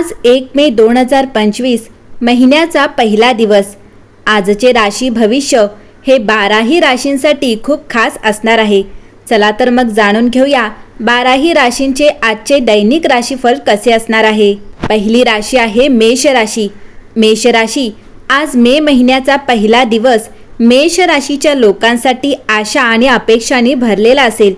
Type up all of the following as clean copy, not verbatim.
आज 1 मे 2025 महिन्याचा पहिला दिवस। आजचे राशी भविष्य हे 12ही राशींसाठी खूप खास असणार आहे। चला तर मग जाणून घेऊया 12ही राशींचे आजचे दैनिक राशीफल कसे असणार आहे। पहिली राशी आहे मेष राशी। मेष राशी आज मे महिन्याचा पहिला दिवस मेष राशीच्या लोकांसाठी आशा आणि अपेक्षांनी भरलेला असेल।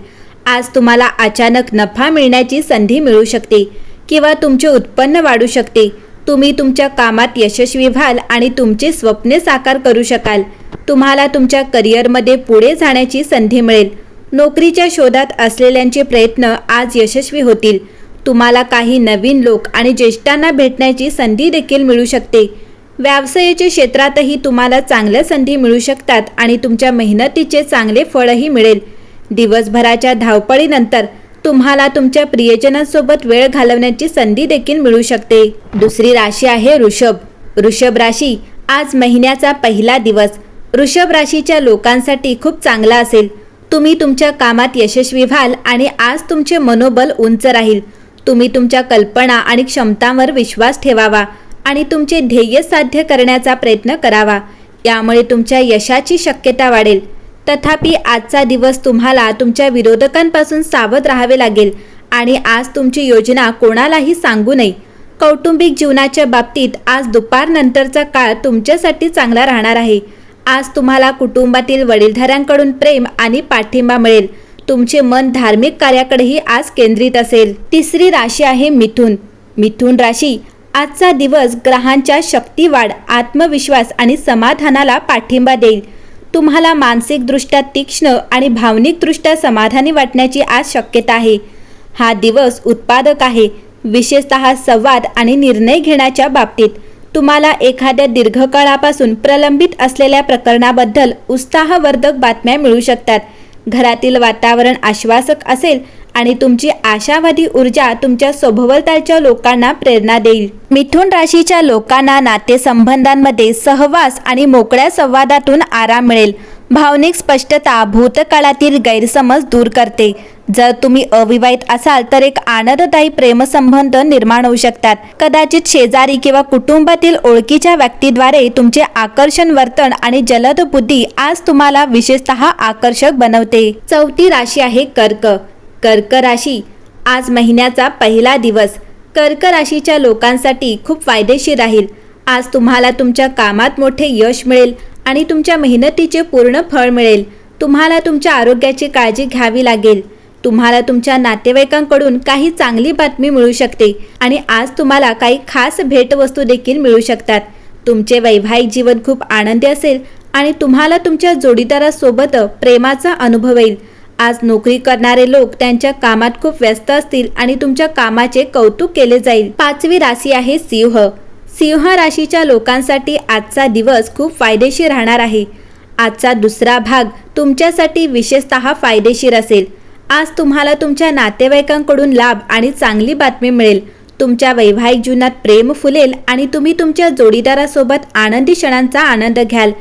आज तुम्हाला अचानक नफा मिळण्याची संधी मिळू शकते किंवा तुमचे उत्पन्न वाढू शकते। तुम्ही तुमच्या कामात यशस्वी व्हाल आणि तुमची स्वप्ने साकार करू शकाल। तुम्हाला तुमच्या करिअरमध्ये पुढे जाण्याची संधी मिळेल। नोकरीच्या शोधात असलेल्यांचे प्रयत्न आज यशस्वी होतील। तुम्हाला काही नवीन लोक आणि ज्येष्ठांना भेटण्याची संधी देखील मिळू शकते। व्यवसायाच्या क्षेत्रातही तुम्हाला चांगल्या संधी मिळू शकतात आणि तुमच्या मेहनतीचे चांगले फळही मिळेल। दिवसभराच्या धावपळीनंतर तुम्हाला तुमच्या प्रियजनांसोबत वेळ घालवण्याची संधी देखील मिळू शकते। दुसरी राशी आहे वृषभ। वृषभ राशी आज महिन्याचा पहिला दिवस वृषभ राशीच्या लोकांसाठी खूप चांगला असेल। तुम्ही तुमच्या कामात यशस्वी व्हाल आणि आज तुमचे मनोबल उंच राहील। तुम्ही तुमच्या कल्पना आणि क्षमतांवर विश्वास ठेवावा आणि तुमचे ध्येय साध्य करण्याचा प्रयत्न करावा। यामुळे तुमच्या यशाची शक्यता वाढेल। तथापि आजचा दिवस तुम्हाला तुमच्या विरोधकांपासून सावध राहावे लागेल आणि आज तुमची योजना कोणालाही सांगू नये। कौटुंबिक जीवनाच्या बाबतीत आज दुपारनंतरचा काळ तुमच्यासाठी चांगला राहणार आहे। आज तुम्हाला कुटुंबातील वडीलधाऱ्यांकडून प्रेम आणि पाठिंबा मिळेल। तुमचे मन धार्मिक कार्याकडेही आज केंद्रित असेल। तिसरी राशी आहे मिथुन। मिथुन राशी आजचा दिवस ग्रहांच्या शक्तिवाढ, आत्मविश्वास आणि समाधानाला पाठिंबा देईल। तुम्हाला मानसिकदृष्ट्या तीक्ष्ण आणि भावनिकदृष्ट्या समाधानी वाटण्याची आज शक्यता आहे। हा दिवस उत्पादक आहे, विशेषतः संवाद आणि निर्णय घेण्याच्या बाबतीत। तुम्हाला एखाद्या दीर्घकाळापासून प्रलंबित असलेल्या प्रकरणाबद्दल उत्साहवर्धक बातम्या मिळू शकतात। घरातील वातावरण आश्वासक असेल आणि तुमची आशावादी ऊर्जा तुमच्या सभोवतालच्या लोकांना प्रेरणा देईल। मिथुन राशीच्या लोकांना नातेसंबंधांमध्ये सहवास आणि मोकळ्या संवादातून आराम मिळेल। भावनिक स्पष्टता भूतकाळातील गैरसमज दूर करते। जर तुम्ही अविवाहित असाल तर एक आनंददायी प्रेमसंबंध निर्माण होऊ शकतात। कदाचित शेजारी किंवा कुटुंबातील ओळखीच्या व्यक्तीद्वारे तुमचे आकर्षण वर्तन आणि जलद बुद्धी आज तुम्हाला विशेषतः आकर्षक बनवते। चौथी राशी आहे कर्क। कर्क राशी आज महिन्याचा पहिला दिवस कर्क राशीच्या लोकांसाठी खूप फायदेशीर राहील। आज तुम्हाला तुमच्या कामात मोठे यश मिळेल आणि तुमच्या मेहनतीचे पूर्ण फळ मिळेल। तुम्हाला तुमच्या आरोग्याची काळजी घ्यावी लागेल। तुम्हाला तुमच्या नातेवाईकांकडून काही चांगली बातमी मिळू शकते आणि आज तुम्हाला काही खास भेटवस्तू देखील मिळू शकतात। तुमचे वैवाहिक जीवन खूप आनंदी असेल आणि तुम्हाला तुमच्या जोडीदारासोबत प्रेमाचा अनुभव येईल। आज नोकरी करणारे लोक त्यांच्या कामात खूप व्यस्त असतील आणि तुमच्या कामाचे कौतुक केले जाईल। पाचवी राशी आहे सिंह। सिंह राशीच्या लोकांसाठी आजचा दिवस खूप फायदेशीर राहणार आहे। आजचा दुसरा भाग तुमच्यासाठी विशेषतः फायदेशीर असेल। आज तुम्हाला तुमच्या नातेवाईकांकडून लाभ आणि चांगली बातमी मिळेल। तुमच्या वैवाहिक जीवनात प्रेम फुलेल आणि तुम्ही तुमच्या जोडीदारासोबत आनंदी क्षणांचा आनंद घ्याल।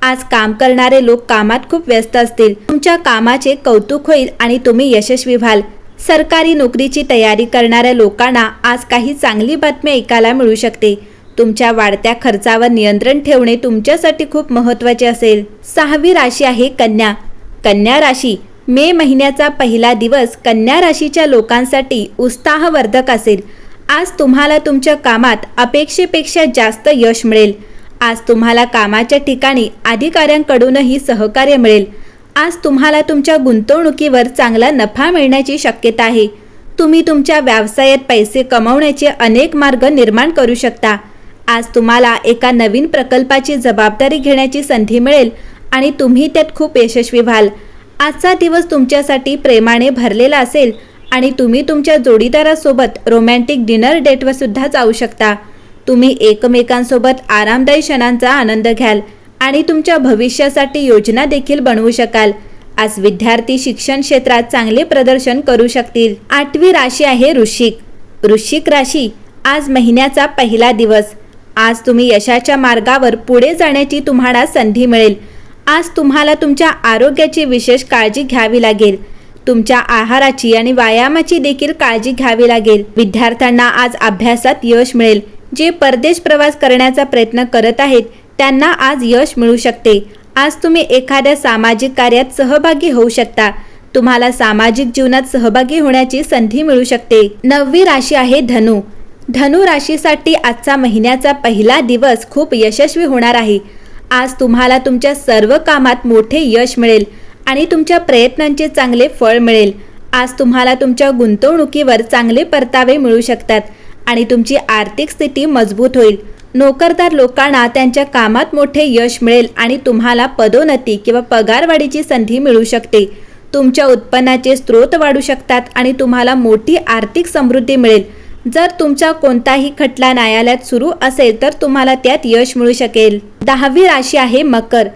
आज काम करणारे लोक कामात खूप व्यस्त असतील। तुमच्या कामाचे कौतुक होईल आणि तुम्ही यशस्वी व्हाल। सरकारी नोकरीची तयारी करणाऱ्या लोकांना आज काही चांगली बातमी ऐकायला मिळू शकते। तुमच्या वाढत्या खर्चावर नियंत्रण ठेवणे तुमच्यासाठी खूप महत्त्वाचे असेल। सहावी राशी आहे कन्या। कन्या राशी मे महिन्याचा पहिला दिवस कन्या राशीच्या लोकांसाठी उत्साहवर्धक असेल। आज तुम्हाला तुमच्या कामात अपेक्षेपेक्षा जास्त यश मिळेल। आज तुम्हाला कामाच्या ठिकाणी अधिकाऱ्यांकडूनही सहकार्य मिळेल। आज तुम्हाला तुमच्या गुंतवणुकीवर चांगला नफा मिळण्याची शक्यता आहे। तुम्ही तुमच्या व्यवसायात पैसे कमवण्याचे अनेक मार्ग निर्माण करू शकता। आज तुम्हाला एका नवीन प्रकल्पाची जबाबदारी घेण्याची संधी मिळेल आणि तुम्ही त्यात खूप यशस्वी व्हाल। आजचा दिवस तुमच्यासाठी प्रेमाने भरलेला असेल आणि तुम्ही तुमच्या जोडीदारासोबत रोमॅन्टिक डिनर डेटवर सुद्धा जाऊ शकता। तुम्ही एकमेकांसोबत आरामदायी क्षणांचा आनंद घ्याल आणि तुमच्या भविष्यासाठी योजना देखील बनवू शकाल। आज विद्यार्थी शिक्षण क्षेत्रात चांगले प्रदर्शन करू शकतील। आठवी राशी आहे वृश्चिक। वृश्चिक राशी आज महिन्याचा पहिला दिवस। आज तुम्ही यशाच्या मार्गावर पुढे जाण्याची तुम्हाला संधी मिळेल। आज तुम्हाला तुमच्या आरोग्याची विशेष काळजी घ्यावी लागेल। तुमच्या आहाराची आणि व्यायामाची देखील काळजी घ्यावी लागेल. विद्यार्थ्यांना आज अभ्यासात यश मिळेल. जे परदेश प्रवास करण्याचा प्रयत्न करत आहेत त्यांना आज यश मिळू शकते. आज तुम्ही एखाद्या सामाजिक कार्यात सहभागी होऊ शकता. तुम्हाला सामाजिक जीवनात सहभागी होण्याची संधी मिळू शकते. 9वी राशी आहे धनु. धनु राशीसाठी आजचा महिन्याचा पहिला दिवस खूप यशस्वी होणार आहे. आज तुम्हाला तुमच्या सर्व कामात मोठे यश मिळेल आणि तुमच्या प्रयत्नांचे चांगले फळ मिळेल. आज तुम्हाला तुमच्या गुंतवणुकीवर चांगले परतावे मिळू शकतात आणि तुमची आर्थिक स्थिती मजबूत होईल. नोकरदार लोकांना त्यांच्या कामात मोठे यश मिळेल आणि तुम्हाला पदोन्नती किंवा पगारवाढीची संधी मिळू शकते. तुमच्या उत्पन्नाचे स्रोत वाढू शकतात आणि तुम्हाला मोठी आर्थिक समृद्धी मिळेल. जर तुमचा कोणताही खटला न्यायालयात सुरू असेल तर तुम्हाला त्यात यश मिळू शकेल. 10वी राशी आहे मकर.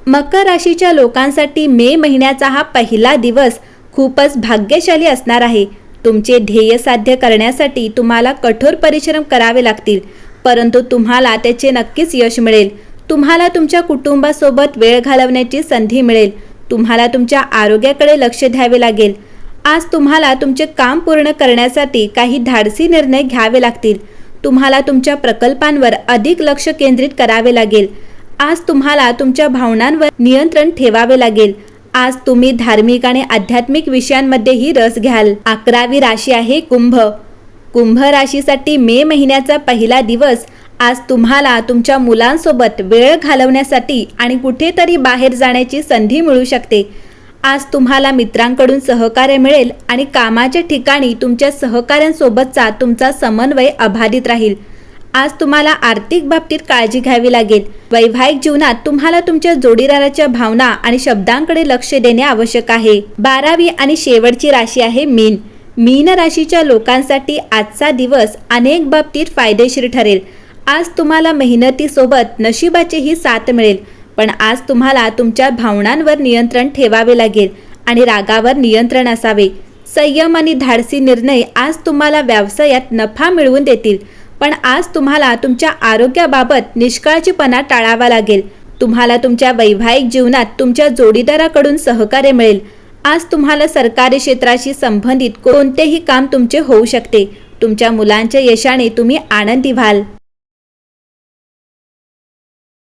मकर राशीच्या लोकांसाठी मे महिन्याचा हा पहिला दिवस खूपच भाग्यशाली असणार आहे. तुमचे ध्येय साध्य करण्यासाठी तुम्हाला कठोर परिश्रम करावे लागतील, परंतु तुम्हाला त्याचे नक्कीच यश मिळेल. तुम्हाला तुमच्या कुटुंबासोबत वेळ घालवण्याची संधी मिळेल. तुम्हाला तुमच्या आरोग्याकडे लक्ष द्यावे लागेल. आज तुम्हाला तुमचे काम पूर्ण करण्यासाठी काही धाडसी निर्णय घ्यावे लागतील. तुम्हाला तुमच्या प्रकल्पांवर अधिक लक्ष केंद्रित करावे लागेल. आज तुम्हाला तुमच्या भावनांवर नियंत्रण ठेवावे लागेल. आज तुम्ही धार्मिक आणि आध्यात्मिक विषयांमध्येही रस घ्याल. 11वी राशी आहे कुंभ. कुंभ राशीसाठी मे महिन्याचा पहिला दिवस आज तुम्हाला तुमच्या मुलांसोबत वेळ घालवण्यासाठी आणि कुठेतरी बाहेर जाण्याची संधी मिळू शकते. आज तुम्हाला मित्रांकडून सहकार्य मिळेल आणि कामाच्या ठिकाणी तुमच्या सहकाऱ्यांसोबतचा तुमचा समन्वय अबाधित राहील. आज तुम्हाला आर्थिक बाबतीत काळजी घ्यावी लागेल. वैवाहिक जीवनात तुम्हाला तुमच्या जोडीदाराच्या भावना आणि शब्दांकडे लक्ष देणे आवश्यक आहे. 12वी आणि शेवटची राशी आहे मीन. मीन राशीच्या लोकांसाठी आजचा दिवस अनेक बाबतीत फायदेशीर ठरेल. आज तुम्हाला मेहनतीसोबत नशिबाचीही साथ मिळेल, पण आज तुम्हाला तुमच्या भावनांवर नियंत्रण ठेवावे लागेल आणि रागावर नियंत्रण असावे. संयम आणि धाडसी निर्णय आज तुम्हाला व्यवसायात नफा मिळवून देतील, पण आज तुम्हाला तुमच्या आरोग्याबाबत निष्काळजीपणा टाळावा लागेल. तुम्हाला तुमच्या वैवाहिक जीवनात तुमच्या जोडीदाराकडून सहकार्य मिळेल. आज तुम्हाला सरकारी क्षेत्राशी संबंधित कोणतेही काम तुमचे होऊ शकते. तुमच्या मुलांच्या यशाने तुम्ही आनंदी व्हाल.